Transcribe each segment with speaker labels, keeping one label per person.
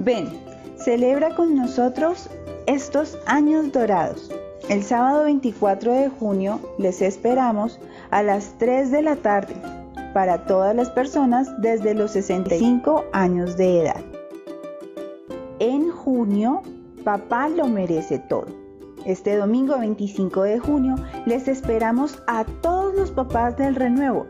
Speaker 1: Ven, celebra con nosotros estos años dorados. El sábado 24 de junio les esperamos a las 3 de la tarde para todas las personas desde los 65 años de edad. En junio, papá lo merece todo. Este domingo 25 de junio les esperamos a todos los papás del Renuevo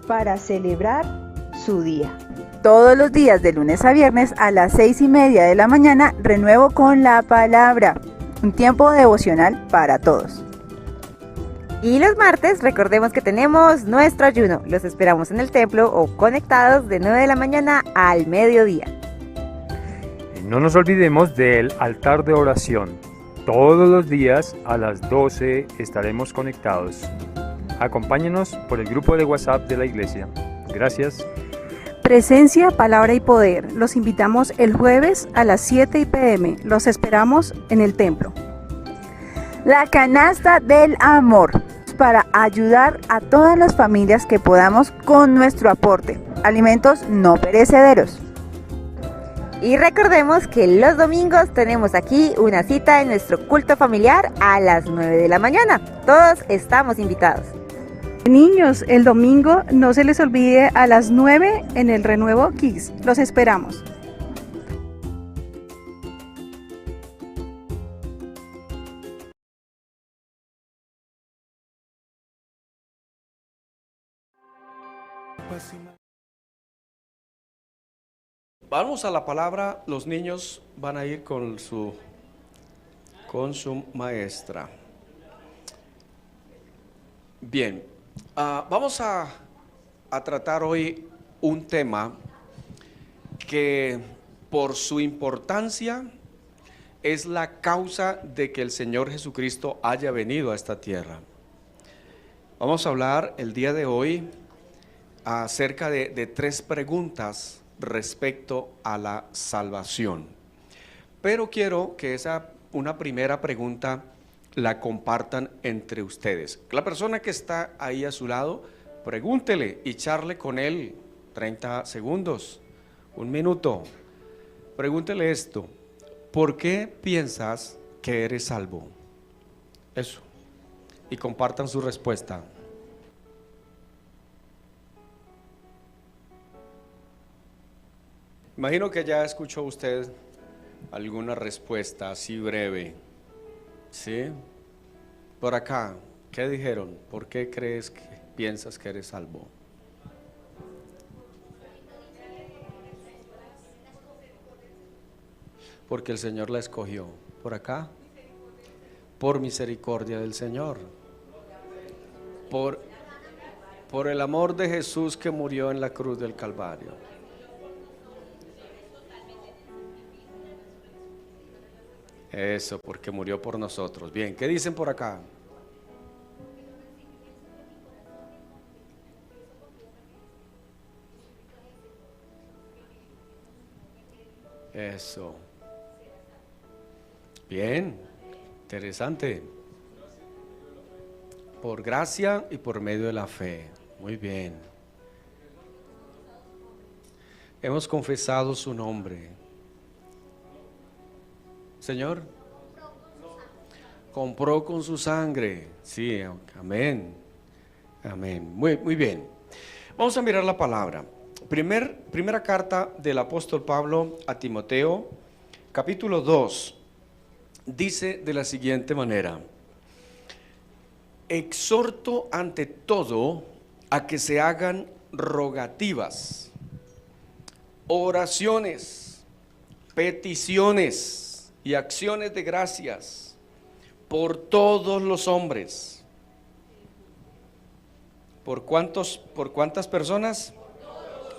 Speaker 1: para celebrar su día. Todos los días de lunes a viernes a las 6:30 de la mañana, Renuevo con la Palabra. Un tiempo devocional para todos.
Speaker 2: Y los martes recordemos que tenemos nuestro ayuno. Los esperamos en el templo o conectados de 9 de la mañana al mediodía.
Speaker 3: No nos olvidemos del altar de oración. Todos los días a las 12 estaremos conectados. Acompáñenos por el grupo de WhatsApp de la iglesia. Gracias.
Speaker 4: Presencia, palabra y poder. Los invitamos el jueves a las 7 p.m. Los esperamos en el templo.
Speaker 1: La canasta del amor, para ayudar a todas las familias que podamos con nuestro aporte. Alimentos no perecederos.
Speaker 2: Y recordemos que los domingos tenemos aquí una cita en nuestro culto familiar a las 9 de la mañana. Todos estamos invitados.
Speaker 4: Niños, el domingo no se les olvide a las 9 en el Renuevo Kids. Los esperamos.
Speaker 5: Vamos a la palabra. Los niños van a ir con su maestra. Bien, vamos a tratar hoy un tema que por su importancia es la causa de que el Señor Jesucristo haya venido a esta tierra. Vamos a hablar el día de hoy acerca de 3 preguntas respecto a la salvación. Pero quiero que una primera pregunta la compartan entre ustedes. La persona que está ahí a su lado, pregúntele y charle con él 30 segundos, 1 minuto. Pregúntele esto: ¿por qué piensas que eres salvo? Eso. Y compartan su respuesta. Imagino que ya escuchó usted alguna respuesta así breve. ¿Sí? Por acá, ¿qué dijeron? ¿Por qué piensas que eres salvo? Porque el Señor la escogió. Por acá, por misericordia del Señor. Por el amor de Jesús que murió en la cruz del Calvario. Eso, porque murió por nosotros. Bien, ¿qué dicen por acá? Eso. Bien, interesante. Por gracia y por medio de la fe. Muy bien. Hemos confesado su nombre. Señor, compró con su sangre. Sí, amén. Amén. Muy bien. Vamos a mirar la palabra. Primera carta del apóstol Pablo a Timoteo, capítulo 2, dice de la siguiente manera: exhorto ante todo a que se hagan rogativas, oraciones, peticiones y acciones de gracias por todos los hombres. ¿Por cuántas personas?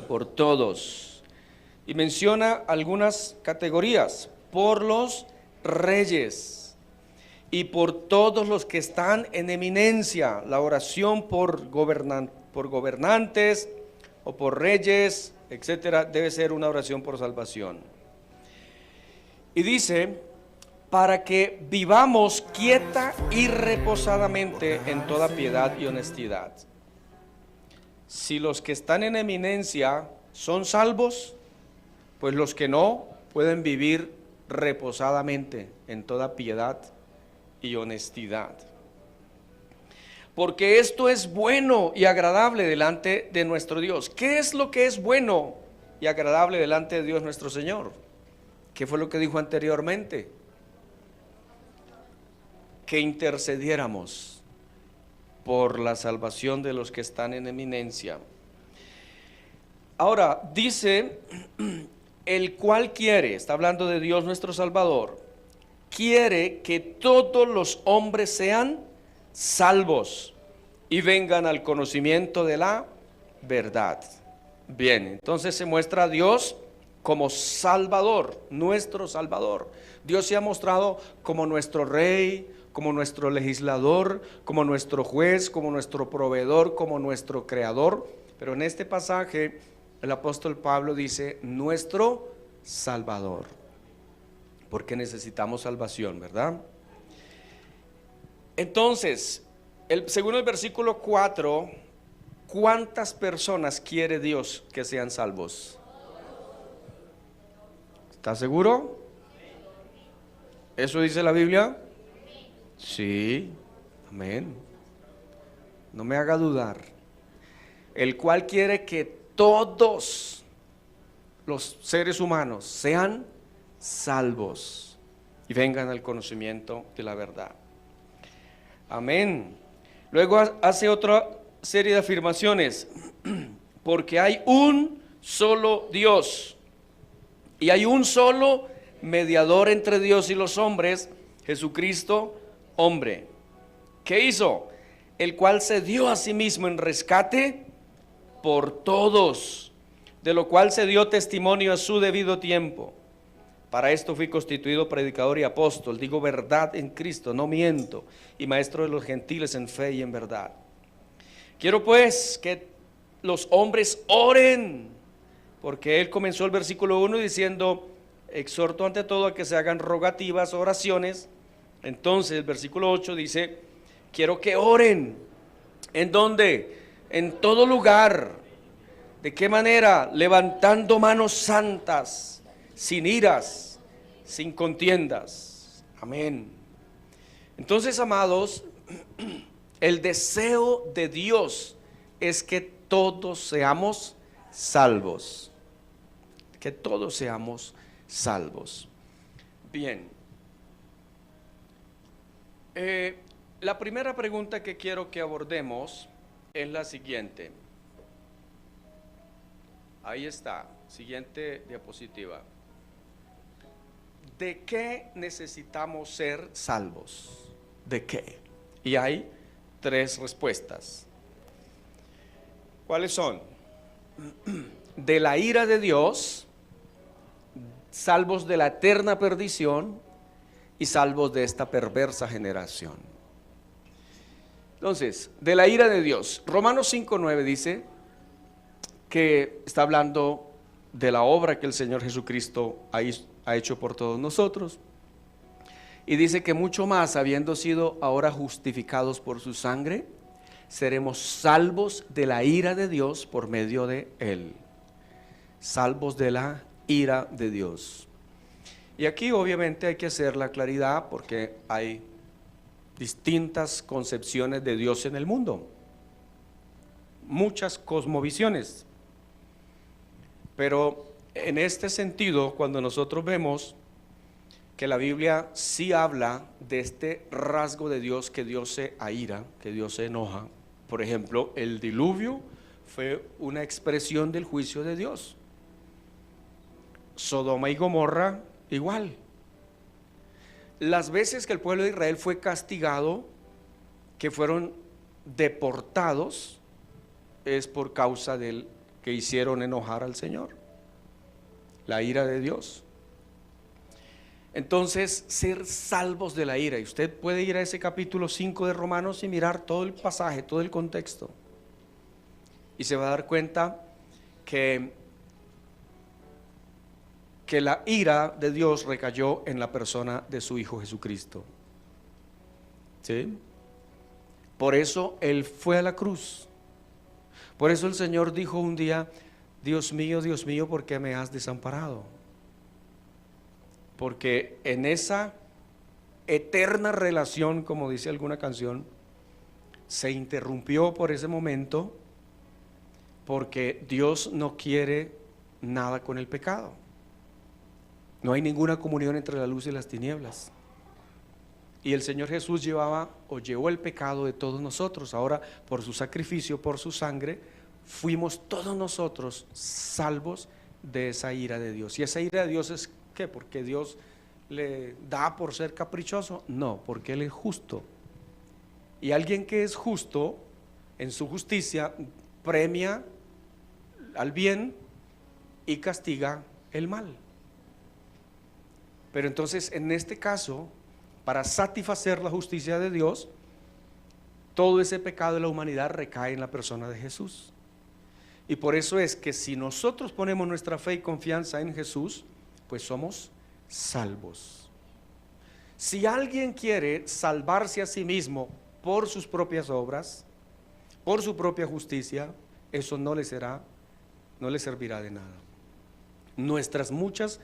Speaker 5: Por todos. Y menciona algunas categorías: por los reyes y por todos los que están en eminencia. La oración por gobernantes o por reyes, etcétera, debe ser una oración por salvación. Y dice: para que vivamos quieta y reposadamente en toda piedad y honestidad. Si los que están en eminencia son salvos, pues los que no, pueden vivir reposadamente en toda piedad y honestidad. Porque esto es bueno y agradable delante de nuestro Dios. ¿Qué es lo que es bueno y agradable delante de Dios nuestro Señor? ¿Qué fue lo que dijo anteriormente? Que intercediéramos por la salvación de los que están en eminencia. Ahora, dice, el cual quiere, está hablando de Dios nuestro Salvador, quiere que todos los hombres sean salvos y vengan al conocimiento de la verdad. Bien, entonces se muestra a Dios como Salvador, nuestro Salvador. Dios se ha mostrado como nuestro Rey, como nuestro legislador, como nuestro juez, como nuestro proveedor, como nuestro creador. Pero en este pasaje el apóstol Pablo dice nuestro Salvador, porque necesitamos salvación, ¿verdad? Entonces, según el versículo 4, ¿cuántas personas quiere Dios que sean salvos? ¿Está seguro? ¿Eso dice la Biblia? Sí, amén. No me haga dudar. El cual quiere que todos los seres humanos sean salvos y vengan al conocimiento de la verdad. Amén. Luego hace otra serie de afirmaciones. Porque hay un solo Dios y hay un solo mediador entre Dios y los hombres, Jesucristo, hombre. ¿Qué hizo? El cual se dio a sí mismo en rescate por todos, de lo cual se dio testimonio a su debido tiempo. Para esto fui constituido predicador y apóstol, digo verdad en Cristo, no miento, y maestro de los gentiles en fe y en verdad. Quiero pues que los hombres oren, porque él comenzó el versículo 1 diciendo, exhorto ante todo a que se hagan rogativas, oraciones. Entonces el versículo 8 dice, quiero que oren. ¿En dónde? En todo lugar. ¿De qué manera? Levantando manos santas, sin iras, sin contiendas. Amén. Entonces, amados, el deseo de Dios es que todos seamos salvos. Que todos seamos salvos. Bien. La primera pregunta que quiero que abordemos es la siguiente. Ahí está, siguiente diapositiva. ¿De qué necesitamos ser salvos? ¿De qué? Y hay tres respuestas. ¿Cuáles son? De la ira de Dios, salvos de la eterna perdición y salvos de esta perversa generación. Entonces, de la ira de Dios, Romanos 5:9 dice que está hablando de la obra que el Señor Jesucristo ha hecho por todos nosotros, y dice que mucho más, habiendo sido ahora justificados por su sangre, seremos salvos de la ira de Dios por medio de él. Salvos de la ira de Dios. Y aquí obviamente hay que hacer la claridad, porque hay distintas concepciones de Dios en el mundo, muchas cosmovisiones. Pero en este sentido, cuando nosotros vemos que la Biblia sí habla de este rasgo de Dios, que Dios se aira, que Dios se enoja. Por ejemplo, el diluvio fue una expresión del juicio de Dios. Sodoma y Gomorra igual. Las veces que el pueblo de Israel fue castigado, que fueron deportados, es por causa del que hicieron enojar al Señor, la ira de Dios. Entonces, ser salvos de la ira, y usted puede ir a ese capítulo 5 de Romanos y mirar todo el pasaje, todo el contexto, y se va a dar cuenta que la ira de Dios recayó en la persona de su Hijo Jesucristo. ¿Sí? Por eso Él fue a la cruz. Por eso el Señor dijo un día, Dios mío, ¿por qué me has desamparado? porque en esa eterna relación, como dice alguna canción, se interrumpió por ese momento, porque Dios no quiere nada con el pecado. No hay ninguna comunión entre la luz y las tinieblas. Y el Señor Jesús llevó el pecado de todos nosotros. Ahora, por su sacrificio, por su sangre, fuimos todos nosotros salvos de esa ira de Dios. ¿Y esa ira de Dios es qué? ¿Porque Dios le da por ser caprichoso? No, porque Él es justo. Y alguien que es justo, en su justicia, premia al bien y castiga el mal. Pero entonces, en este caso, para satisfacer la justicia de Dios, todo ese pecado de la humanidad recae en la persona de Jesús. Y por eso es que si nosotros ponemos nuestra fe y confianza en Jesús, pues somos salvos. Si alguien quiere salvarse a sí mismo por sus propias obras, por su propia justicia, eso no le servirá de nada. Nuestras muchas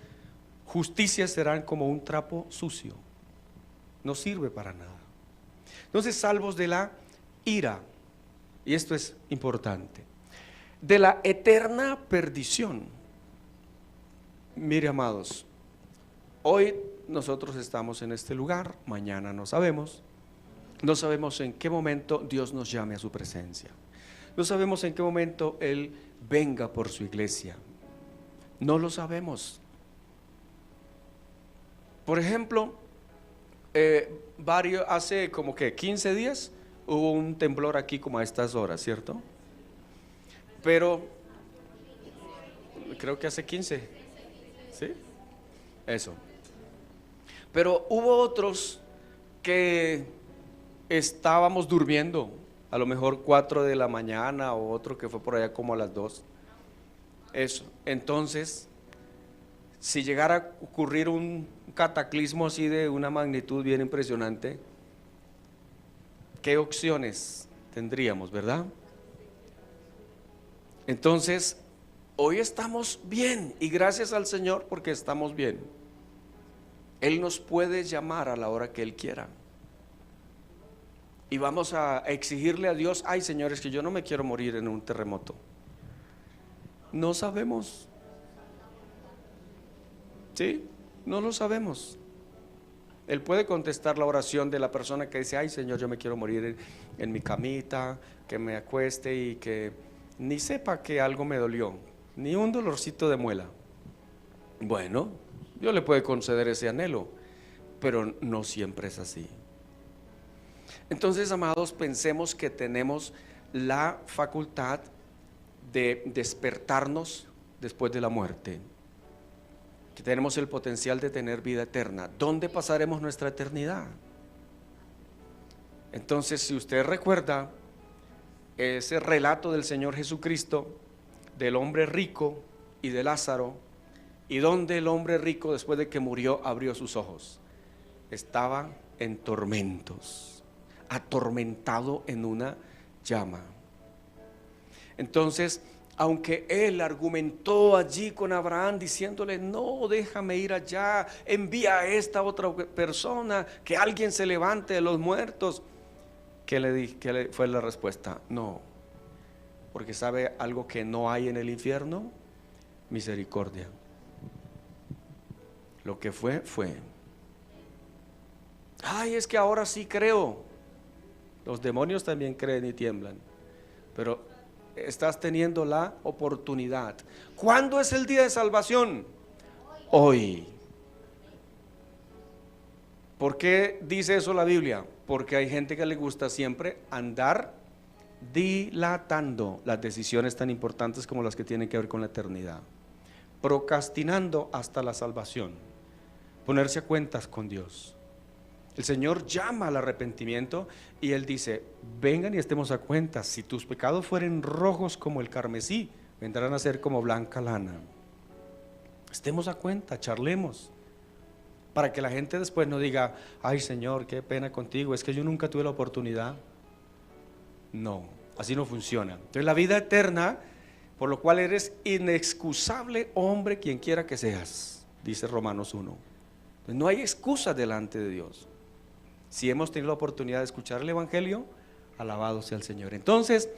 Speaker 5: justicias serán como un trapo sucio, no sirve para nada. Entonces, salvos de la ira, y esto es importante, de la eterna perdición. Mire, amados, hoy nosotros estamos en este lugar, mañana no sabemos en qué momento Dios nos llame a su presencia, no sabemos en qué momento Él venga por su iglesia, no lo sabemos. Por ejemplo, hace como que 15 días hubo un temblor aquí como a estas horas, ¿cierto? Pero creo que hace 15, ¿sí? Eso. Pero hubo otros que estábamos durmiendo, a lo mejor 4 de la mañana, o otro que fue por allá como a las 2. Eso. Entonces, si llegara a ocurrir un cataclismo así de una magnitud bien impresionante, ¿qué opciones tendríamos, verdad? Entonces, hoy estamos bien, y gracias al Señor porque estamos bien. Él nos puede llamar a la hora que Él quiera. Y vamos a exigirle a Dios: ay, señores, que yo no me quiero morir en un terremoto. No sabemos. ¿Sí? No lo sabemos. Él puede contestar la oración de la persona que dice: ay, Señor, yo me quiero morir en mi camita, que me acueste y que ni sepa que algo me dolió, ni un dolorcito de muela. Bueno, Dios le puede conceder ese anhelo, pero no siempre es así. Entonces, amados, pensemos que tenemos la facultad de despertarnos después de la muerte, que tenemos el potencial de tener vida eterna. ¿Dónde pasaremos nuestra eternidad? Entonces, si usted recuerda ese relato del Señor Jesucristo, del hombre rico y de Lázaro, y donde el hombre rico, después de que murió, abrió sus ojos, estaba en tormentos, atormentado en una llama. Entonces, aunque él argumentó allí con Abraham diciéndole: no, déjame ir allá, envía a esta otra persona, que alguien se levante de los muertos, ¿qué fue la respuesta? No, porque ¿sabe algo que no hay en el infierno? Misericordia. Lo que fue, fue. Ay, es que ahora sí creo. Los demonios también creen y tiemblan, pero estás teniendo la oportunidad. ¿Cuándo es el día de salvación? Hoy. ¿Por qué dice eso la Biblia? Porque hay gente que le gusta siempre andar dilatando las decisiones tan importantes como las que tienen que ver con la eternidad, procrastinando hasta la salvación, ponerse a cuentas con Dios. El Señor llama al arrepentimiento y Él dice: vengan y estemos a cuentas. Si tus pecados fueren rojos como el carmesí, vendrán a ser como blanca lana. Estemos a cuenta, charlemos, para que la gente después no diga: ay, Señor, qué pena contigo, es que yo nunca tuve la oportunidad. No, así no funciona. Entonces, la vida eterna, por lo cual eres inexcusable, hombre, quien quiera que seas, dice Romanos 1. Entonces, no hay excusa delante de Dios. Si hemos tenido la oportunidad de escuchar el Evangelio, alabado sea el Señor. Entonces,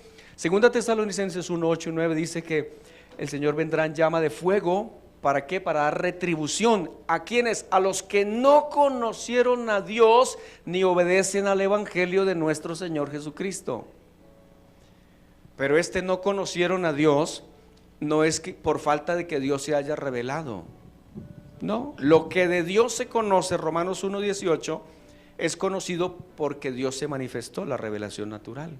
Speaker 5: 2 Tesalonicenses 1, 8 y 9 dice que el Señor vendrá en llama de fuego. ¿Para qué? Para dar retribución. ¿A quiénes? A los que no conocieron a Dios ni obedecen al Evangelio de nuestro Señor Jesucristo. Pero no conocieron a Dios no es que por falta de que Dios se haya revelado. No, lo que de Dios se conoce, Romanos 1, 18, es conocido porque Dios se manifestó, la revelación natural.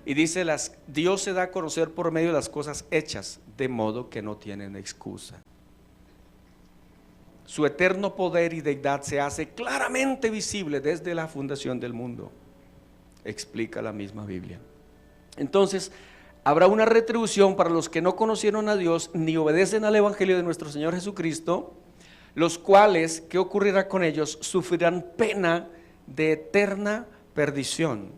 Speaker 5: Y dice, Dios se da a conocer por medio de las cosas hechas, de modo que no tienen excusa. Su eterno poder y deidad se hace claramente visible desde la fundación del mundo, explica la misma Biblia. Entonces, habrá una retribución para los que no conocieron a Dios ni obedecen al Evangelio de nuestro Señor Jesucristo, los cuales, ¿qué ocurrirá con ellos? Sufrirán pena de eterna perdición.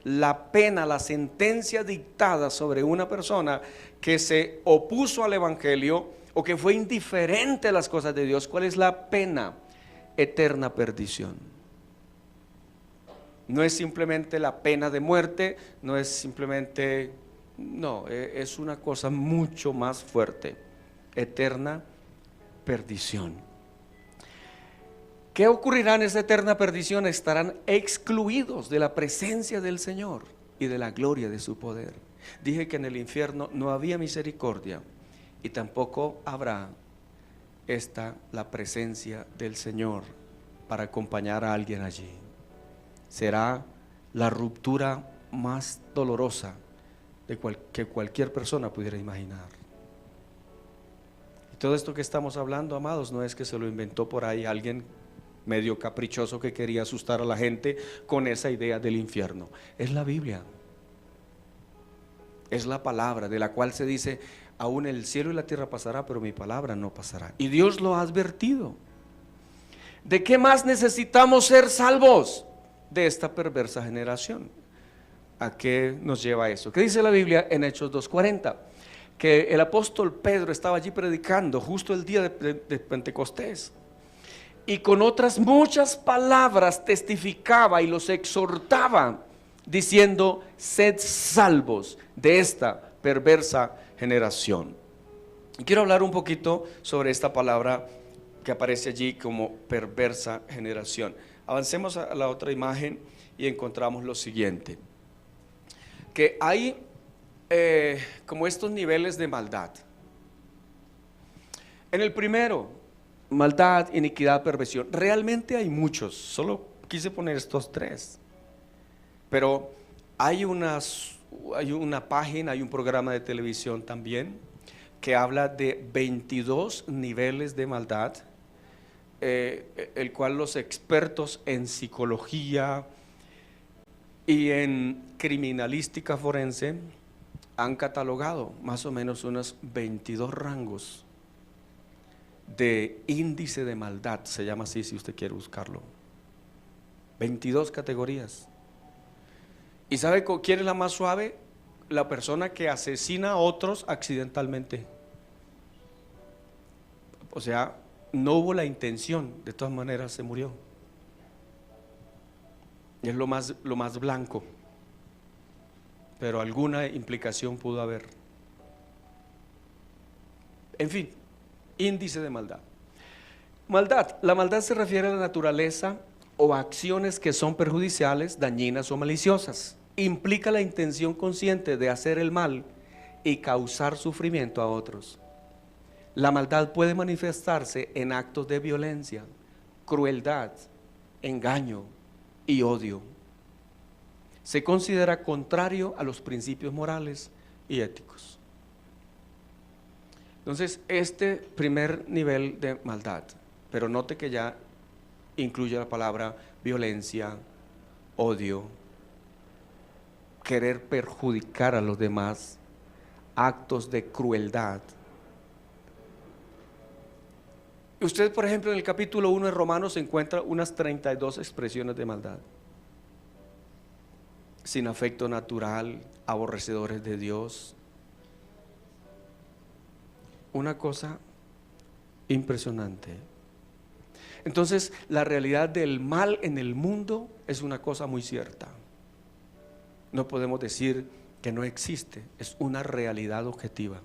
Speaker 5: La pena, la sentencia dictada sobre una persona que se opuso al Evangelio o que fue indiferente a las cosas de Dios. ¿Cuál es la pena? Eterna perdición. No es simplemente la pena de muerte, no es simplemente, no, es una cosa mucho más fuerte. Eterna perdición. ¿Qué ocurrirá en esa eterna perdición? Estarán excluidos de la presencia del Señor y de la gloria de su poder. Dije que en el infierno no había misericordia y tampoco habrá la presencia del Señor para acompañar a alguien allí. Será la ruptura más dolorosa que cualquier persona pudiera imaginar. Y todo esto que estamos hablando, amados, no es que se lo inventó por ahí alguien medio caprichoso que quería asustar a la gente con esa idea del infierno. Es la Biblia, es la palabra de la cual se dice, aún el cielo y la tierra pasará, pero mi palabra no pasará. Y Dios lo ha advertido. ¿De qué más necesitamos ser salvos? De esta perversa generación. ¿A qué nos lleva eso? ¿Qué dice la Biblia en Hechos 2:40? Que el apóstol Pedro estaba allí predicando justo el día de Pentecostés, y con otras muchas palabras testificaba y los exhortaba, diciendo, sed salvos de esta perversa generación. Y quiero hablar un poquito sobre esta palabra que aparece allí como perversa generación. Avancemos a la otra imagen y encontramos lo siguiente, que hay como estos niveles de maldad. En el primero, maldad, iniquidad, perversión. Realmente hay muchos, solo quise poner estos tres. Pero hay una página, hay un programa de televisión también que habla de 22 niveles de maldad, el cual los expertos en psicología y en criminalística forense han catalogado más o menos unos 22 rangos de índice de maldad, se llama así si usted quiere buscarlo. 22 categorías. ¿Y sabe quién es la más suave? La persona que asesina a otros accidentalmente. O sea, no hubo la intención, de todas maneras se murió. Y es lo más blanco, pero alguna implicación pudo haber. En fin, índice de maldad. Maldad, la maldad se refiere a la naturaleza o a acciones que son perjudiciales, dañinas o maliciosas. Implica la intención consciente de hacer el mal y causar sufrimiento a otros. La maldad puede manifestarse en actos de violencia, crueldad, engaño y odio. Se considera contrario a los principios morales y éticos. Entonces, este primer nivel de maldad, pero note que ya incluye la palabra violencia, odio, querer perjudicar a los demás, actos de crueldad. Usted, por ejemplo, en el capítulo 1 de Romanos encuentra unas 32 expresiones de maldad. Sin afecto natural, aborrecedores de Dios. Una cosa impresionante. Entonces, la realidad del mal en el mundo es una cosa muy cierta. No podemos decir que no existe, es una realidad objetiva.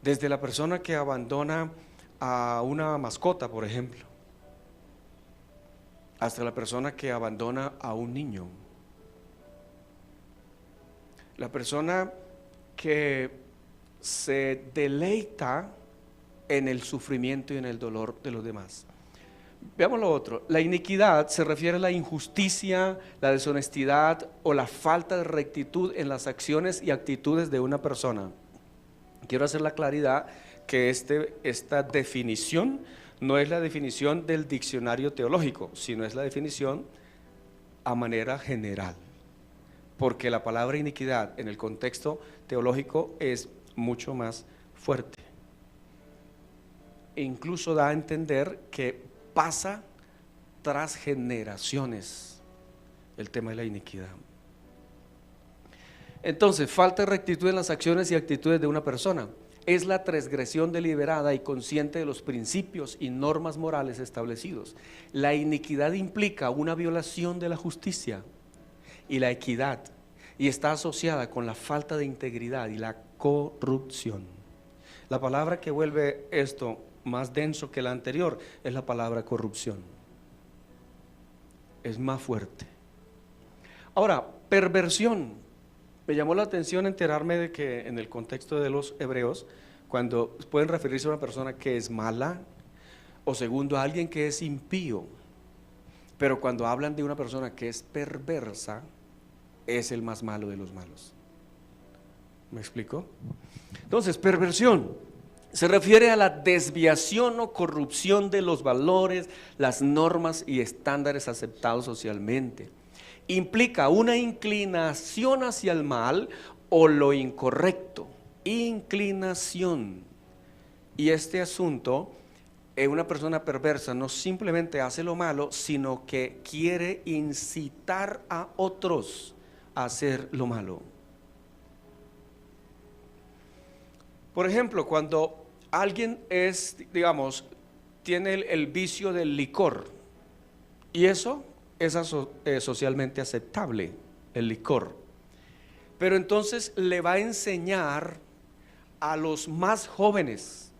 Speaker 5: Desde la persona que abandona a una mascota, por ejemplo, hasta la persona que abandona a un niño, la persona que se deleita en el sufrimiento y en el dolor de los demás. Veamos lo otro. La iniquidad se refiere a la injusticia, la deshonestidad o la falta de rectitud en las acciones y actitudes de una persona. Quiero hacer la claridad que esta definición no es la definición del diccionario teológico, sino es la definición a manera general, porque la palabra iniquidad en el contexto teológico es mucho más fuerte. E incluso da a entender que pasa tras generaciones el tema de la iniquidad. Entonces, falta de rectitud en las acciones y actitudes de una persona es la transgresión deliberada y consciente de los principios y normas morales establecidos. La iniquidad implica una violación de la justicia y la equidad, y está asociada con la falta de integridad y la corrupción. La palabra que vuelve esto más denso que la anterior es la palabra corrupción. Es más fuerte. Ahora, perversión. Me llamó la atención enterarme de que en el contexto de los hebreos, cuando pueden referirse a una persona que es mala, o segundo a alguien que es impío, pero cuando hablan de una persona que es perversa, es el más malo de los malos. ¿Me explico? Entonces, perversión se refiere a la desviación o corrupción de los valores, las normas y estándares aceptados socialmente. Implica una inclinación hacia el mal o lo incorrecto. Inclinación. Y este asunto, una persona perversa no simplemente hace lo malo, sino que quiere incitar a otros a hacer lo malo. Por ejemplo, cuando alguien tiene el vicio del licor, y eso es socialmente aceptable, el licor, pero entonces le va a enseñar a los más jóvenes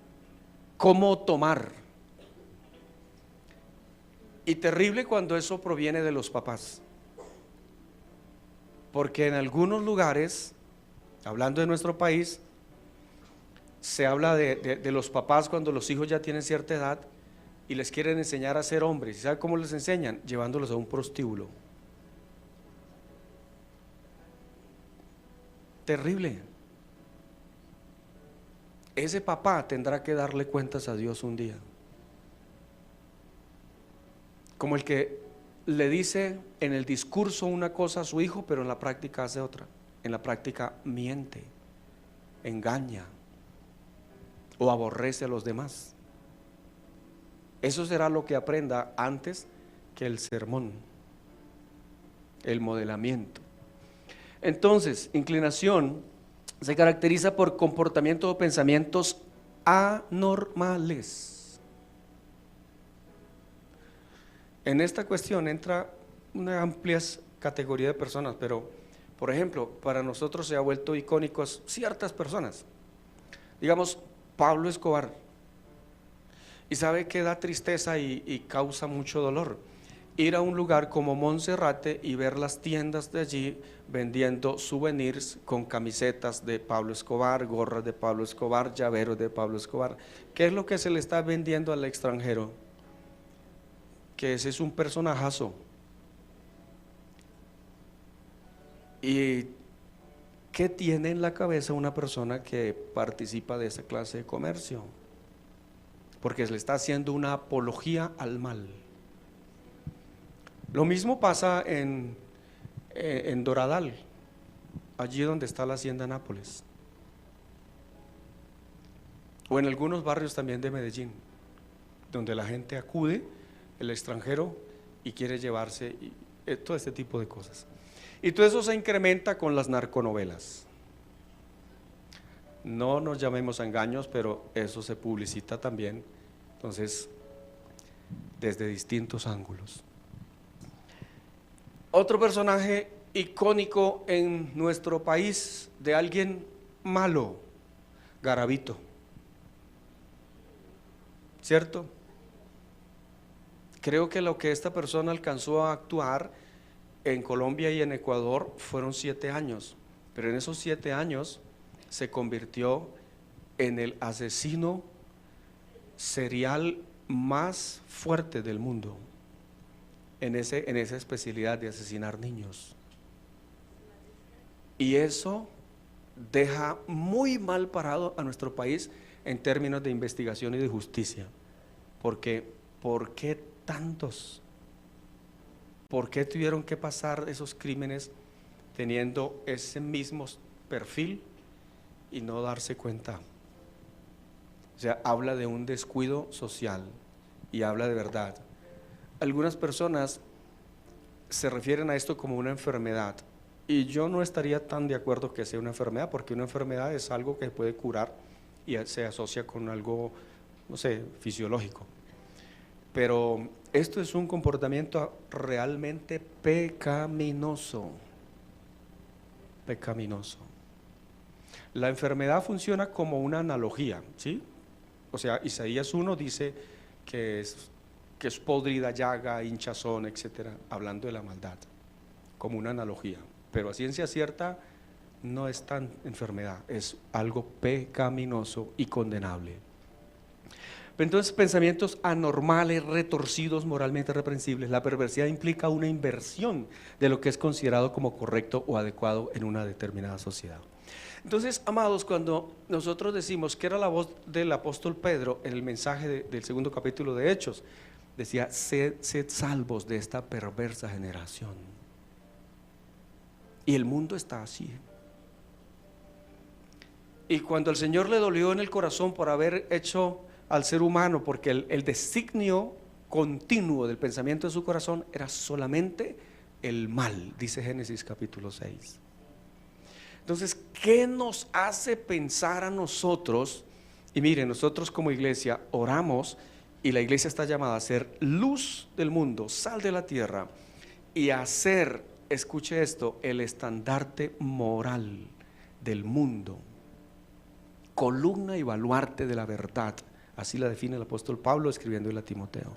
Speaker 5: cómo tomar, y terrible cuando eso proviene de los papás, porque en algunos lugares, hablando de nuestro país, se habla de los papás cuando los hijos ya tienen cierta edad y les quieren enseñar a ser hombres. ¿Y sabe cómo les enseñan? Llevándolos a un prostíbulo. Terrible. Ese papá tendrá que darle cuentas a Dios un día. Como el que le dice en el discurso una cosa a su hijo, pero en la práctica hace otra. En la práctica miente, engaña o aborrece a los demás. Eso será lo que aprenda antes que el sermón, el modelamiento. Entonces, inclinación se caracteriza por comportamiento o pensamientos anormales. En esta cuestión entra una amplia categoría de personas, pero, por ejemplo, para nosotros se ha vuelto icónicos ciertas personas. Digamos, Pablo Escobar. Y sabe que da tristeza y causa mucho dolor ir a un lugar como Monserrate y ver las tiendas de allí vendiendo souvenirs con camisetas de Pablo Escobar, gorras de Pablo Escobar, llaveros de Pablo Escobar. ¿Qué es lo que se le está vendiendo al extranjero? Que ese es un personajazo. ¿Y qué tiene en la cabeza una persona que participa de esa clase de comercio? Porque se le está haciendo una apología al mal. Lo mismo pasa en Doradal, allí donde está la hacienda Nápoles, o en algunos barrios también de Medellín, donde la gente acude, el extranjero, y quiere llevarse todo este tipo de cosas. Y todo eso se incrementa con las narconovelas. No nos llamemos a engaños, pero eso se publicita también. Entonces, desde distintos ángulos. Otro personaje icónico en nuestro país de alguien malo, Garavito, ¿cierto? Creo que lo que esta persona alcanzó a actuar en Colombia y en Ecuador fueron 7 años, pero en esos 7 años se convirtió en el asesino serial más fuerte del mundo, en esa especialidad de asesinar niños. Y eso deja muy mal parado a nuestro país en términos de investigación y de justicia, porque ¿por qué tantos? ¿Por qué tuvieron que pasar esos crímenes teniendo ese mismo perfil y no darse cuenta? O sea, habla de un descuido social y habla de verdad. Algunas personas se refieren a esto como una enfermedad, y yo no estaría tan de acuerdo que sea una enfermedad, porque una enfermedad es algo que se puede curar y se asocia con algo, no sé, fisiológico. Pero esto es un comportamiento realmente pecaminoso. Pecaminoso. La enfermedad funciona como una analogía, ¿sí? O sea, Isaías 1 dice que es podrida, llaga, hinchazón, etcétera, hablando de la maldad, como una analogía. Pero a ciencia cierta no es tan enfermedad, es algo pecaminoso y condenable. Entonces, pensamientos anormales, retorcidos, moralmente reprensibles. La perversidad implica una inversión de lo que es considerado como correcto o adecuado en una determinada sociedad. Entonces, amados, cuando nosotros decimos que era la voz del apóstol Pedro en el mensaje del segundo capítulo de Hechos, decía: sed salvos de esta perversa generación. Y el mundo está así. Y cuando el Señor le dolió en el corazón por haber hecho al ser humano, porque el designio continuo del pensamiento de su corazón era solamente el mal, dice Génesis capítulo 6. Entonces, ¿qué nos hace pensar a nosotros? Y miren, nosotros como iglesia oramos, y la iglesia está llamada a ser luz del mundo, sal de la tierra, y a ser, escuche esto, el estandarte moral del mundo, columna y baluarte de la verdad. Así la define el apóstol Pablo escribiéndole a Timoteo,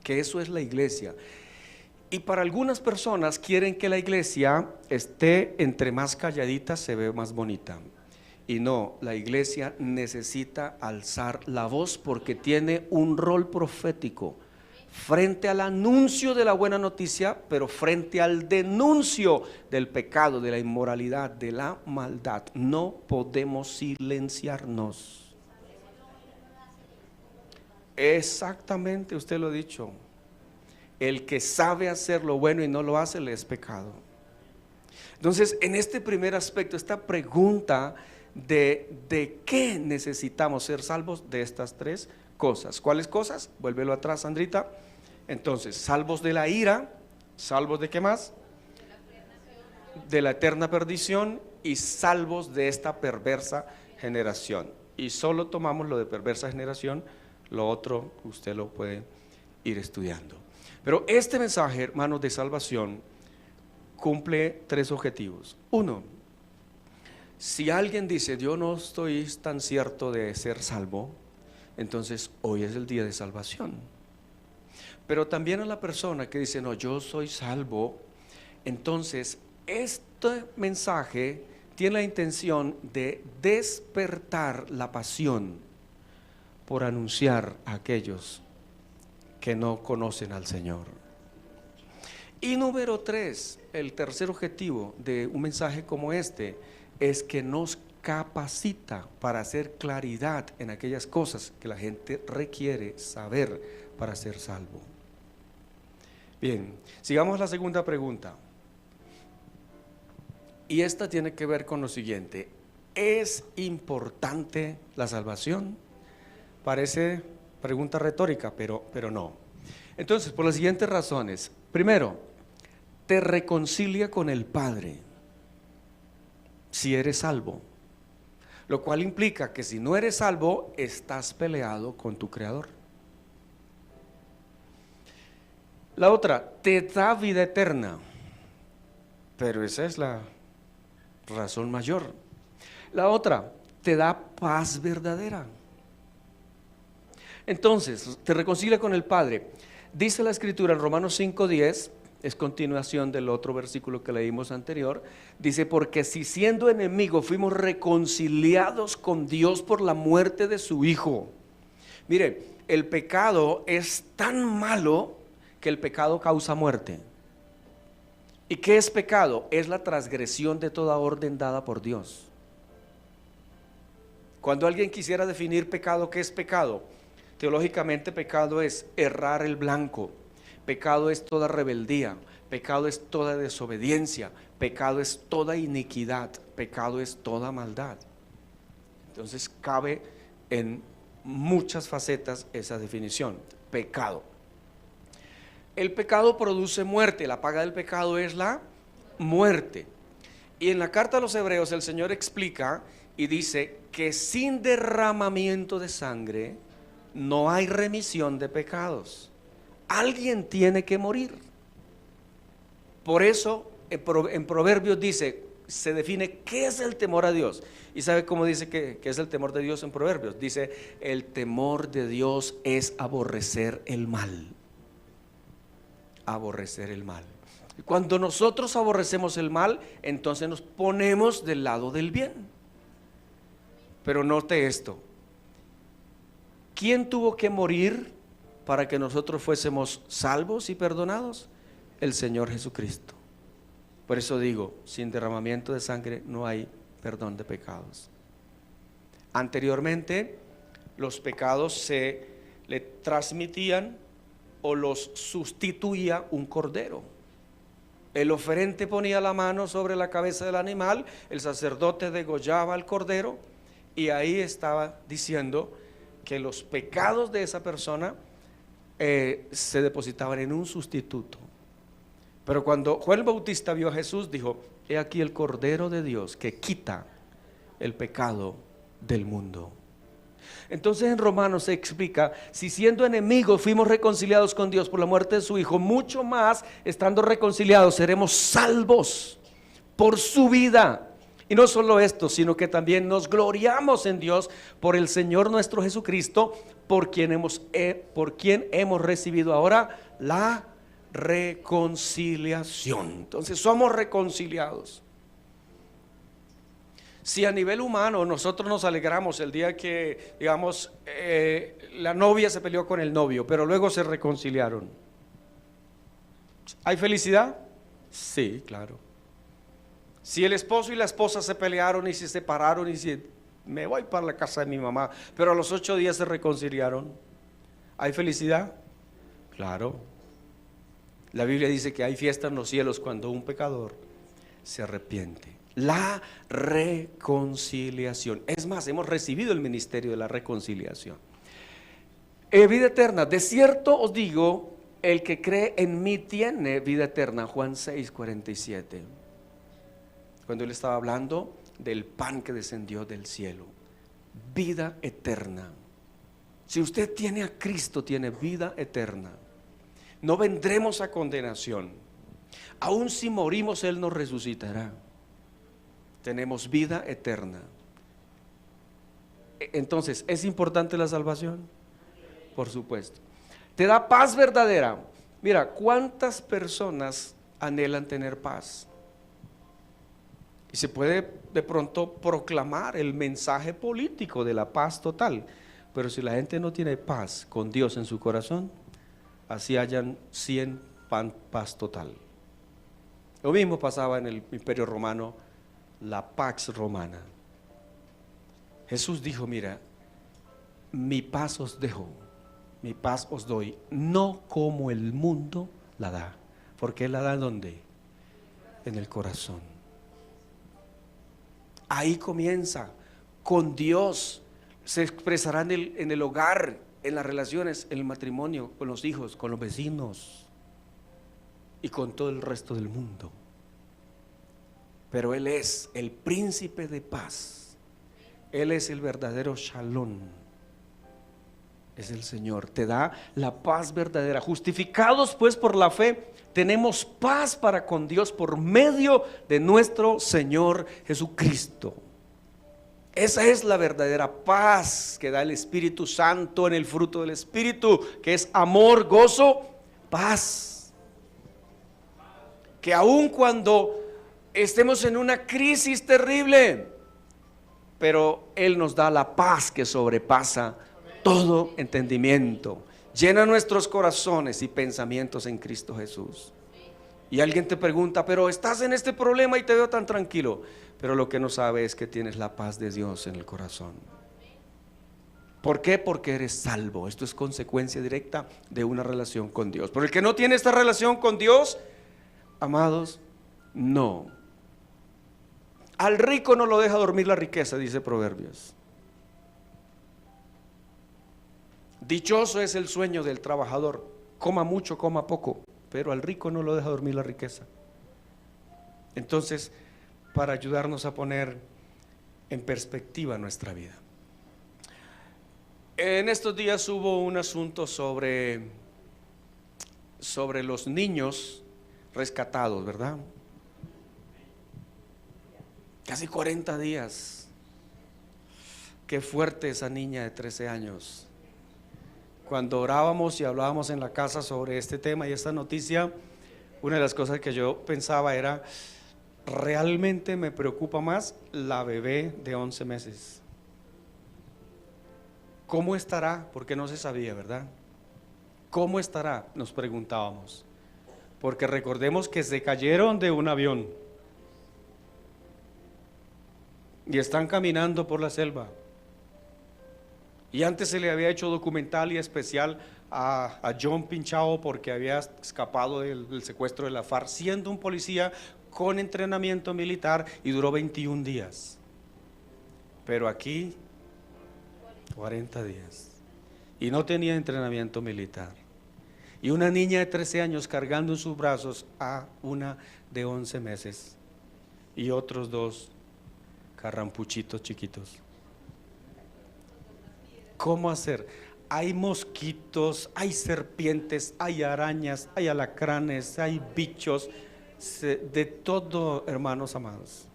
Speaker 5: que eso es la iglesia. Y para algunas personas quieren que la iglesia esté entre más calladita se ve más bonita. Y no, la iglesia necesita alzar la voz porque tiene un rol profético frente al anuncio de la buena noticia, pero frente al denuncio del pecado, de la inmoralidad, de la maldad. No podemos silenciarnos. Exactamente, usted lo ha dicho. El que sabe hacer lo bueno y no lo hace, le es pecado. Entonces, en este primer aspecto, esta pregunta de qué necesitamos ser salvos, de estas 3 cosas. ¿Cuáles cosas? Vuélvelo atrás, Sandrita. Entonces, salvos de la ira, salvos de qué más? De la eterna perdición, y salvos de esta perversa generación. Y solo tomamos lo de perversa generación. Lo otro usted lo puede ir estudiando. Pero este mensaje, hermanos, de salvación cumple 3 objetivos. 1, si alguien dice: yo no estoy tan cierto de ser salvo, entonces hoy es el día de salvación. Pero también a la persona que dice: no, yo soy salvo, entonces este mensaje tiene la intención de despertar la pasión por anunciar a aquellos que no conocen al Señor. Y número 3, el tercer objetivo de un mensaje como este es que nos capacita para hacer claridad en aquellas cosas que la gente requiere saber para ser salvo. Bien, sigamos la segunda pregunta. Y esta tiene que ver con lo siguiente: ¿es importante la salvación? Parece pregunta retórica, pero no. Entonces, por las siguientes razones. Primero, te reconcilia con el Padre si eres salvo, lo cual implica que si no eres salvo, estás peleado con tu Creador. La otra, te da vida eterna. Pero esa es la razón mayor. La otra, te da paz verdadera. Entonces, te reconcilia con el Padre. Dice la Escritura en Romanos 5:10, es continuación del otro versículo que leímos anterior. Dice, porque si siendo enemigos fuimos reconciliados con Dios por la muerte de su Hijo. Mire, el pecado es tan malo que el pecado causa muerte. ¿Y qué es pecado? Es la transgresión de toda orden dada por Dios. Cuando alguien quisiera definir pecado, ¿qué es pecado? Teológicamente, pecado es errar el blanco. Pecado es toda rebeldía. Pecado es toda desobediencia. Pecado es toda iniquidad. Pecado es toda maldad. Entonces cabe en muchas facetas esa definición. Pecado. El pecado produce muerte. La paga del pecado es la muerte. Y en la carta a los Hebreos el Señor explica y dice que sin derramamiento de sangre no hay remisión de pecados. Alguien tiene que morir. Por eso en Proverbios dice, se define qué es el temor a Dios. ¿Y sabe cómo dice que es el temor de Dios en Proverbios? Dice, el temor de Dios es aborrecer el mal. Aborrecer el mal. Cuando nosotros aborrecemos el mal, entonces nos ponemos del lado del bien. Pero note esto. ¿Quién tuvo que morir para que nosotros fuésemos salvos y perdonados? El Señor Jesucristo. Por eso digo, sin derramamiento de sangre no hay perdón de pecados. Anteriormente, los pecados se le transmitían o los sustituía un cordero. El oferente ponía la mano sobre la cabeza del animal, el sacerdote degollaba al cordero y ahí estaba diciendo que los pecados de esa persona se depositaban en un sustituto. Pero cuando Juan el Bautista vio a Jesús, dijo, he aquí el Cordero de Dios que quita el pecado del mundo. Entonces en Romanos se explica, si siendo enemigos fuimos reconciliados con Dios por la muerte de su Hijo, mucho más estando reconciliados seremos salvos por su vida. Y no solo esto, sino que también nos gloriamos en Dios por el Señor nuestro Jesucristo, por quien hemos recibido ahora la reconciliación. Entonces somos reconciliados. Si a nivel humano nosotros nos alegramos el día que, digamos, la novia se peleó con el novio, pero luego se reconciliaron, ¿hay felicidad? Sí, claro. Si el esposo y la esposa se pelearon y se separaron y si me voy para la casa de mi mamá, pero a los 8 días se reconciliaron, ¿hay felicidad? Claro. La Biblia dice que hay fiesta en los cielos cuando un pecador se arrepiente. La reconciliación. Es más, hemos recibido el ministerio de la reconciliación. Vida eterna. De cierto os digo, el que cree en mí tiene vida eterna. Juan 6:47. Cuando él estaba hablando del pan que descendió del cielo. Vida eterna. Si usted tiene a Cristo, tiene vida eterna. No vendremos a condenación. Aun si morimos, Él nos resucitará. Tenemos vida eterna. Entonces, ¿es importante la salvación? Por supuesto. Te da paz verdadera. Mira, ¿cuántas personas anhelan tener paz? Y se puede de pronto proclamar el mensaje político de la paz total. Pero si la gente no tiene paz con Dios en su corazón, así hayan 100 paz total. Lo mismo pasaba en el Imperio Romano, la Pax Romana. Jesús dijo, mira, mi paz os dejo, mi paz os doy, no como el mundo la da. Porque Él la da ¿dónde? En el corazón. Ahí comienza, con Dios. Se expresará en el hogar, en las relaciones, en el matrimonio, con los hijos, con los vecinos y con todo el resto del mundo. Pero Él es el príncipe de paz. Él es el verdadero Shalom. es el Señor, te da la paz verdadera. Justificados pues por la fe, tenemos paz para con Dios por medio de nuestro Señor Jesucristo. Esa es la verdadera paz que da el Espíritu Santo en el fruto del Espíritu, que es amor, gozo, paz. Que aun cuando estemos en una crisis terrible, pero Él nos da la paz que sobrepasa todo entendimiento. Llena nuestros corazones y pensamientos en Cristo Jesús. Y alguien te pregunta, pero estás en este problema y te veo tan tranquilo. Pero lo que no sabe es que tienes la paz de Dios en el corazón. ¿Por qué? Porque eres salvo. Esto es consecuencia directa de una relación con Dios. Pero el que no tiene esta relación con Dios, amados, no. Al rico no lo deja dormir la riqueza, dice Proverbios. Dichoso es el sueño del trabajador, coma mucho, coma poco, pero al rico no lo deja dormir la riqueza. Entonces, para ayudarnos a poner en perspectiva nuestra vida. En estos días hubo un asunto sobre los niños rescatados, ¿verdad? Casi 40 días. Qué fuerte esa niña de 13 años. Cuando orábamos y hablábamos en la casa sobre este tema y esta noticia, una de las cosas que yo pensaba era, realmente me preocupa más la bebé de 11 meses. ¿Cómo estará? Porque no se sabía, ¿verdad? ¿Cómo estará? Nos preguntábamos. Porque recordemos que se cayeron de un avión y están caminando por la selva. Y antes se le había hecho documental y especial a John Pinchao porque había escapado del secuestro de la FARC, siendo un policía con entrenamiento militar, y duró 21 días. Pero aquí 40 días y no tenía entrenamiento militar. Y una niña de 13 años cargando en sus brazos a una de 11 meses y otros dos carrampuchitos chiquitos. ¿Cómo hacer? Hay mosquitos, hay serpientes, hay arañas, hay alacranes, hay bichos, de todo, hermanos amados.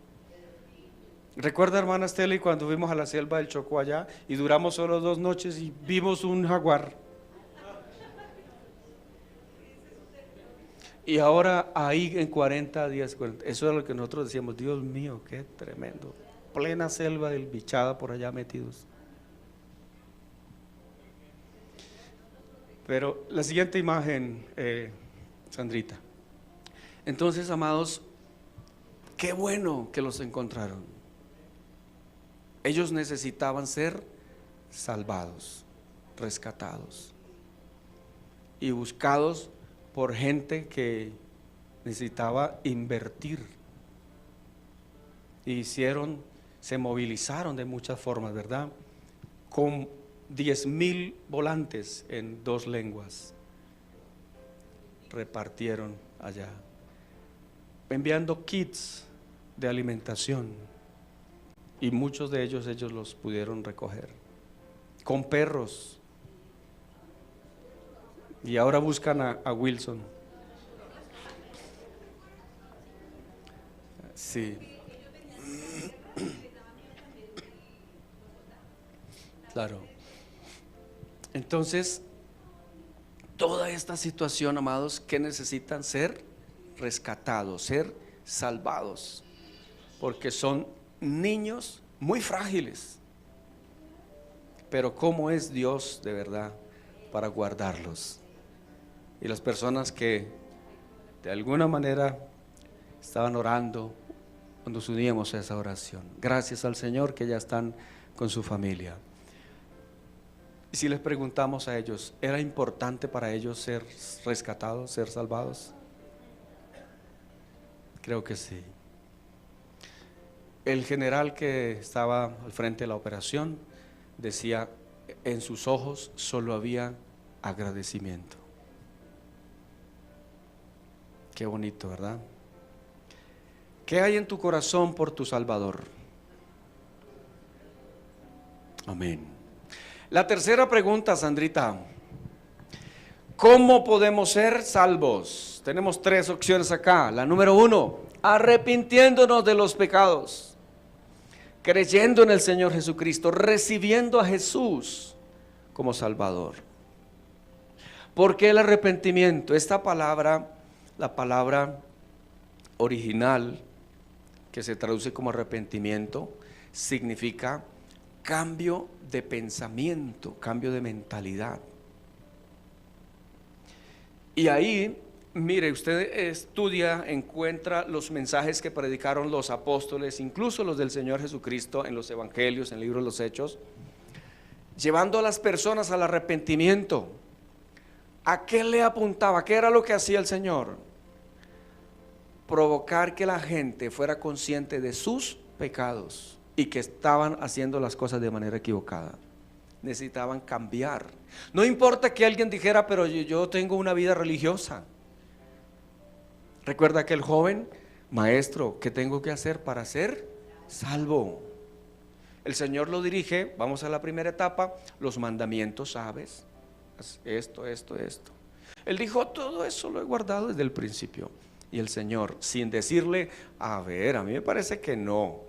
Speaker 5: Recuerda, hermana Estela, cuando fuimos a la selva del Chocó allá y duramos solo 2 noches y vimos un jaguar. Y ahora ahí en 40 días, eso es lo que nosotros decíamos, Dios mío, qué tremendo. Plena selva del bichada por allá metidos. Pero la siguiente imagen, Sandrita. Entonces, amados, qué bueno que los encontraron. Ellos necesitaban ser salvados, rescatados y buscados por gente que necesitaba invertir. Y se movilizaron de muchas formas, ¿verdad? Con 10,000 volantes en 2 lenguas repartieron allá, enviando kits de alimentación, y muchos de ellos los pudieron recoger con perros. Y ahora buscan a Wilson. Sí. Claro. Entonces, toda esta situación, amados, que necesitan ser rescatados, ser salvados, porque son niños muy frágiles. Pero ¿cómo es Dios de verdad para guardarlos? Y las personas que de alguna manera estaban orando, cuando nos uníamos a esa oración, gracias al Señor que ya están con su familia. Y si les preguntamos a ellos, ¿era importante para ellos ser rescatados, ser salvados? Creo que sí. El general que estaba al frente de la operación decía, en sus ojos solo había agradecimiento. Qué bonito, ¿verdad? ¿Qué hay en tu corazón por tu Salvador? Amén. La tercera pregunta, Sandrita. ¿Cómo podemos ser salvos? Tenemos tres opciones acá. La número 1, arrepintiéndonos de los pecados, creyendo en el Señor Jesucristo, recibiendo a Jesús como Salvador. ¿Por qué el arrepentimiento? Esta palabra, la palabra original que se traduce como arrepentimiento, significa cambio de pensamiento, cambio de mentalidad. Y ahí, mire, usted estudia, encuentra los mensajes que predicaron los apóstoles, incluso los del Señor Jesucristo en los evangelios, en el libro de los Hechos, llevando a las personas al arrepentimiento. ¿A qué le apuntaba? ¿Qué era lo que hacía el Señor? Provocar que la gente fuera consciente de sus pecados y que estaban haciendo las cosas de manera equivocada. Necesitaban cambiar. No importa que alguien dijera, pero yo tengo una vida religiosa. Recuerda aquel joven, maestro, ¿qué tengo que hacer para ser salvo? El Señor lo dirige, vamos a la primera etapa, los mandamientos, ¿sabes? Esto. Él dijo, todo eso lo he guardado desde el principio. Y el Señor, sin decirle, a ver, a mí me parece que no,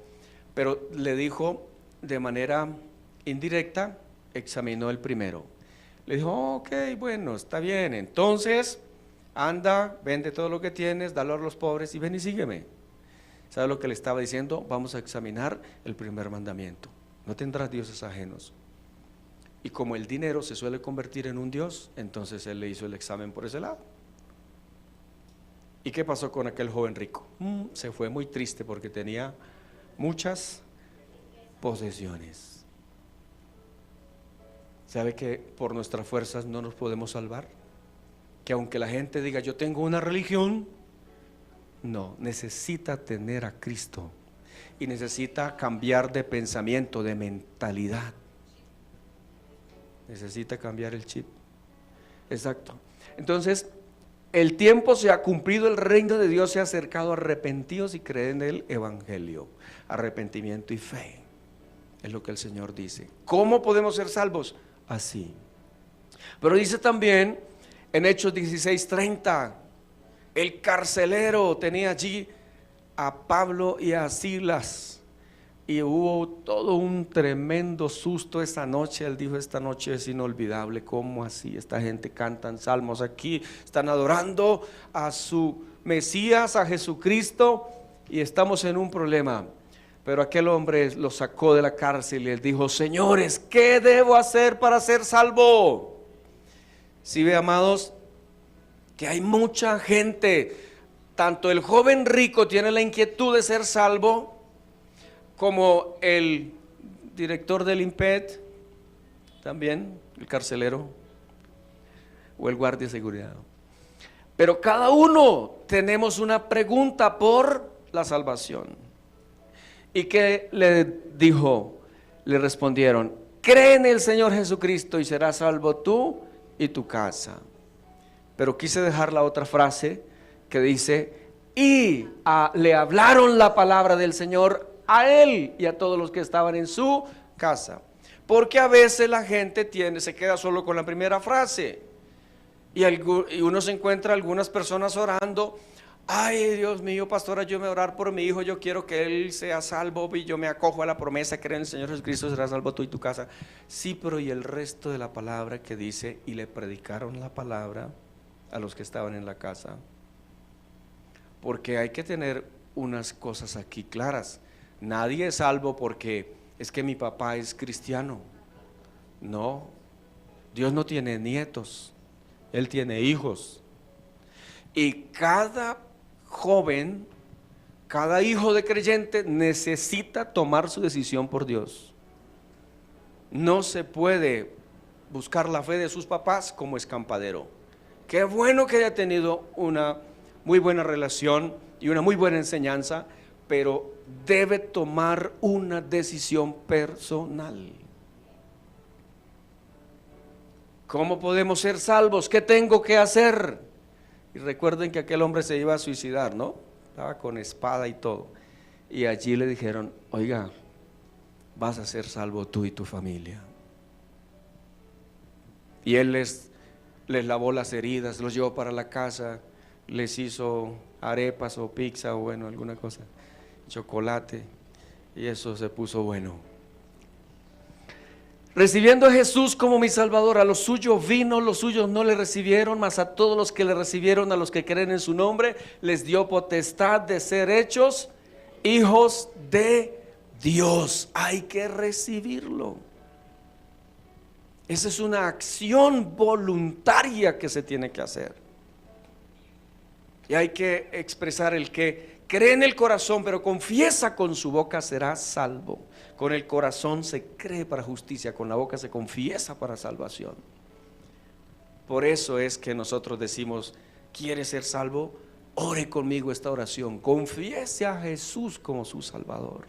Speaker 5: pero le dijo de manera indirecta, examinó el primero. Le dijo, ok, bueno, está bien, entonces anda, vende todo lo que tienes, dalo a los pobres y ven y sígueme. ¿Sabe lo que le estaba diciendo? Vamos a examinar el primer mandamiento. No tendrás dioses ajenos. Y como el dinero se suele convertir en un dios, entonces él le hizo el examen por ese lado. ¿Y qué pasó con aquel joven rico? Se fue muy triste porque tenía muchas posesiones. ¿Sabe que por nuestras fuerzas no nos podemos salvar? Que aunque la gente diga yo tengo una religión, no, necesita tener a Cristo y necesita cambiar de pensamiento, de mentalidad. Necesita cambiar el chip. Exacto. Entonces, el tiempo se ha cumplido, el reino de Dios se ha acercado, arrepentidos y creen en el evangelio. Arrepentimiento y fe, es lo que el Señor dice. ¿Cómo podemos ser salvos? Así. Pero dice también en Hechos 16:30, el carcelero tenía allí a Pablo y a Silas, y hubo todo un tremendo susto esa noche. Él dijo, esta noche es inolvidable. ¿Cómo así? Esta gente cantan salmos aquí, están adorando a su Mesías, a Jesucristo, y estamos en un problema. Pero aquel hombre lo sacó de la cárcel y les dijo, señores, ¿qué debo hacer para ser salvo? Si ve, amados, que hay mucha gente, tanto el joven rico tiene la inquietud de ser salvo, como el director del INPET, también el carcelero o el guardia de seguridad. Pero cada uno tenemos una pregunta por la salvación. ¿Y qué le dijo? Le respondieron, cree en el Señor Jesucristo y serás salvo tú y tu casa. Pero quise dejar la otra frase que dice, y le hablaron la palabra del Señor a él y a todos los que estaban en su casa. Porque a veces la gente se queda solo con la primera frase y uno se encuentra algunas personas orando, ay Dios mío, pastora, yo me voy a orar por mi hijo, yo quiero que él sea salvo y yo me acojo a la promesa, cree en el Señor Jesucristo, serás salvo tú y tu casa. Sí, pero y el resto de la palabra que dice, y le predicaron la palabra a los que estaban en la casa. Porque hay que tener unas cosas aquí claras. Nadie es salvo porque es que mi papá es cristiano. No, Dios no tiene nietos, Él tiene hijos. Y cada joven, cada hijo de creyente necesita tomar su decisión por Dios. No se puede buscar la fe de sus papás como escampadero. Qué bueno que haya tenido una muy buena relación y una muy buena enseñanza, pero debe tomar una decisión personal. ¿Cómo podemos ser salvos? ¿Qué tengo que hacer? Y recuerden que aquel hombre se iba a suicidar, ¿no? Estaba con espada y todo. Y allí le dijeron, oiga, vas a ser salvo tú y tu familia. Y Él les lavó las heridas, los llevó para la casa, les hizo arepas o pizza o bueno, alguna cosa, chocolate, y eso se puso bueno. Recibiendo a Jesús como mi Salvador, a los suyos vino, los suyos no le recibieron, mas a todos los que le recibieron, a los que creen en su nombre, les dio potestad de ser hechos hijos de Dios. Hay que recibirlo. Esa es una acción voluntaria que se tiene que hacer. Y hay que expresar: el que cree en el corazón pero confiesa con su boca será salvo. Con el corazón se cree para justicia, con la boca se confiesa para salvación. Por eso es que nosotros decimos: ¿quiere ser salvo? Ore conmigo esta oración, confiese a Jesús como su Salvador.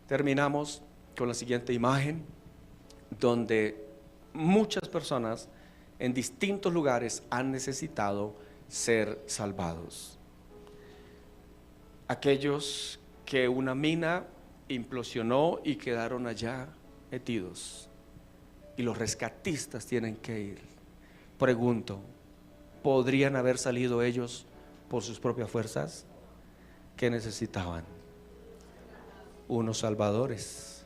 Speaker 5: Terminamos con la siguiente imagen, donde muchas personas en distintos lugares han necesitado ser salvados. Aquellos que una mina implosionó y quedaron allá metidos, y los rescatistas tienen que ir. Pregunto: ¿podrían haber salido ellos por sus propias fuerzas? ¿Qué necesitaban? Unos salvadores.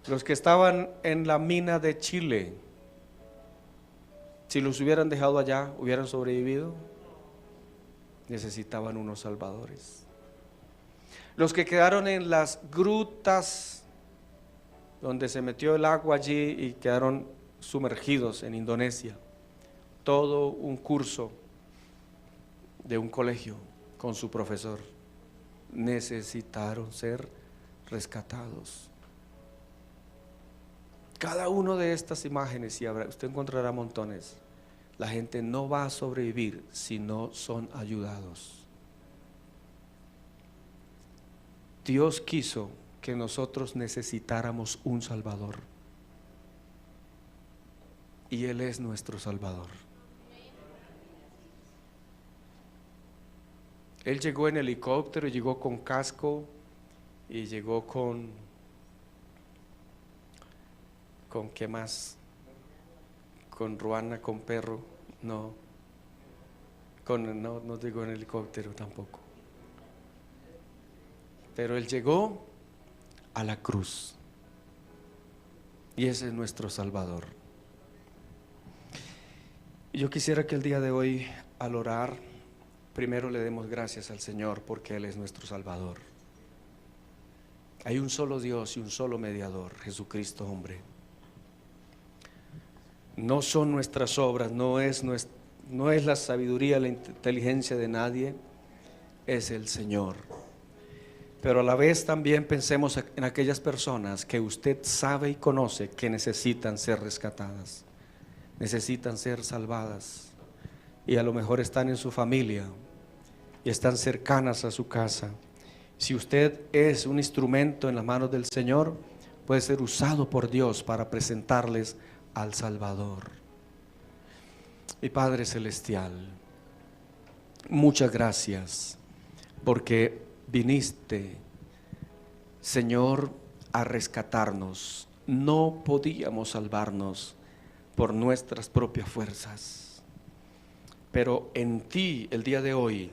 Speaker 5: Los que estaban en la mina de Chile, si los hubieran dejado allá, ¿hubieran sobrevivido? Necesitaban unos salvadores. Los que quedaron en las grutas donde se metió el agua allí y quedaron sumergidos en Indonesia, todo un curso de un colegio con su profesor, necesitaron ser rescatados. Cada una de estas imágenes, y usted encontrará montones, la gente no va a sobrevivir si no son ayudados. Dios quiso que nosotros necesitáramos un Salvador, y Él es nuestro Salvador. Él llegó en helicóptero, llegó con casco y llegó con ¿qué más? Con ruana, con perro, no llegó en helicóptero tampoco. Pero Él llegó a la cruz, y ese es nuestro Salvador. Y yo quisiera que el día de hoy, al orar, primero le demos gracias al Señor porque Él es nuestro Salvador. Hay un solo Dios y un solo mediador, Jesucristo hombre. No son nuestras obras, no es la sabiduría, la inteligencia de nadie, es el Señor. Pero a la vez también pensemos en aquellas personas que usted sabe y conoce que necesitan ser rescatadas, necesitan ser salvadas, y a lo mejor están en su familia y están cercanas a su casa. Si usted es un instrumento en las manos del Señor, puede ser usado por Dios para presentarles al Salvador. Y Padre Celestial, muchas gracias porque viniste, Señor, a rescatarnos. No podíamos salvarnos por nuestras propias fuerzas, pero en ti el día de hoy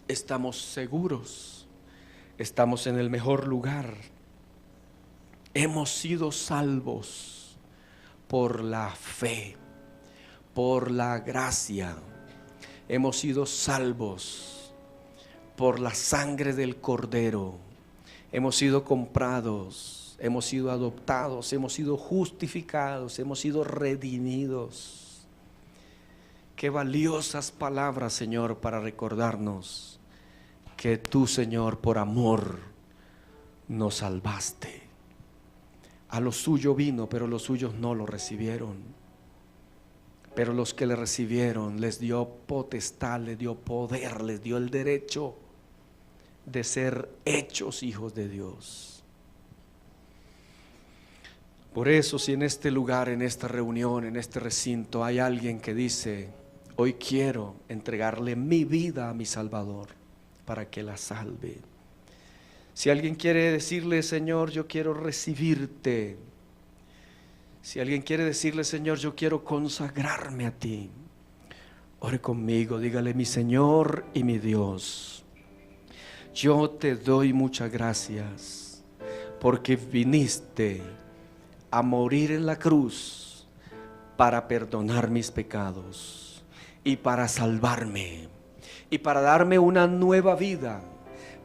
Speaker 5: estamos seguros, estamos en el mejor lugar. Hemos sido salvos por la fe, por la gracia. Hemos sido salvos por la sangre del Cordero. Hemos sido comprados, hemos sido adoptados, hemos sido justificados, hemos sido redimidos. Qué valiosas palabras, Señor, para recordarnos que tú, Señor, por amor nos salvaste. A lo suyo vino, pero los suyos no lo recibieron. Pero los que le recibieron les dio potestad, les dio poder, les dio el derecho de ser hechos hijos de Dios. Por eso, si en este lugar, en esta reunión, en este recinto hay alguien que dice: hoy quiero entregarle mi vida a mi Salvador para que la salve. Si alguien quiere decirle: Señor, yo quiero recibirte, Si alguien quiere decirle, Señor, yo quiero consagrarme a ti, ore conmigo, dígale: mi Señor y mi Dios, yo te doy muchas gracias porque viniste a morir en la cruz para perdonar mis pecados y para salvarme y para darme una nueva vida,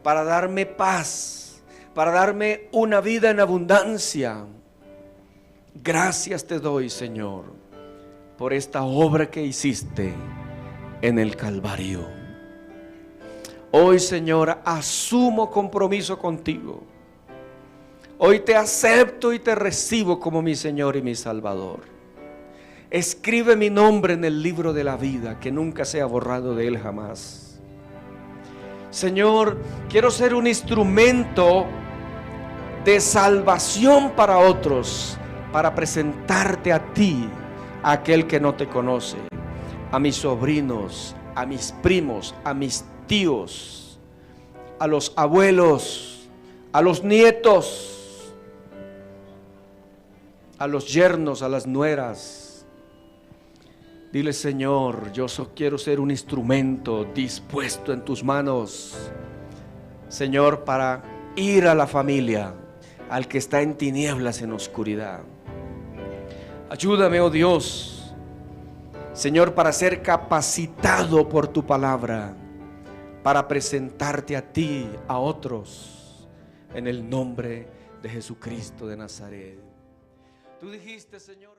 Speaker 5: para darme paz, para darme una vida en abundancia. Gracias te doy, Señor, por esta obra que hiciste en el Calvario. Hoy, Señor, asumo compromiso contigo. Hoy te acepto y te recibo como mi Señor y mi Salvador. Escribe mi nombre en el libro de la vida, que nunca sea borrado de él jamás. Señor, quiero ser un instrumento de salvación para otros, para presentarte a ti, a aquel que no te conoce, a mis sobrinos, a mis primos, a mis tíos, a los abuelos, a los nietos, a los yernos, a las nueras. Dile: Señor, yo quiero ser un instrumento dispuesto en tus manos, Señor, para ir a la familia, al que está en tinieblas, en oscuridad. Ayúdame, oh Dios, Señor, para ser capacitado por tu palabra, para presentarte a ti, a otros, en el nombre de Jesucristo de Nazaret. Tú dijiste, Señor.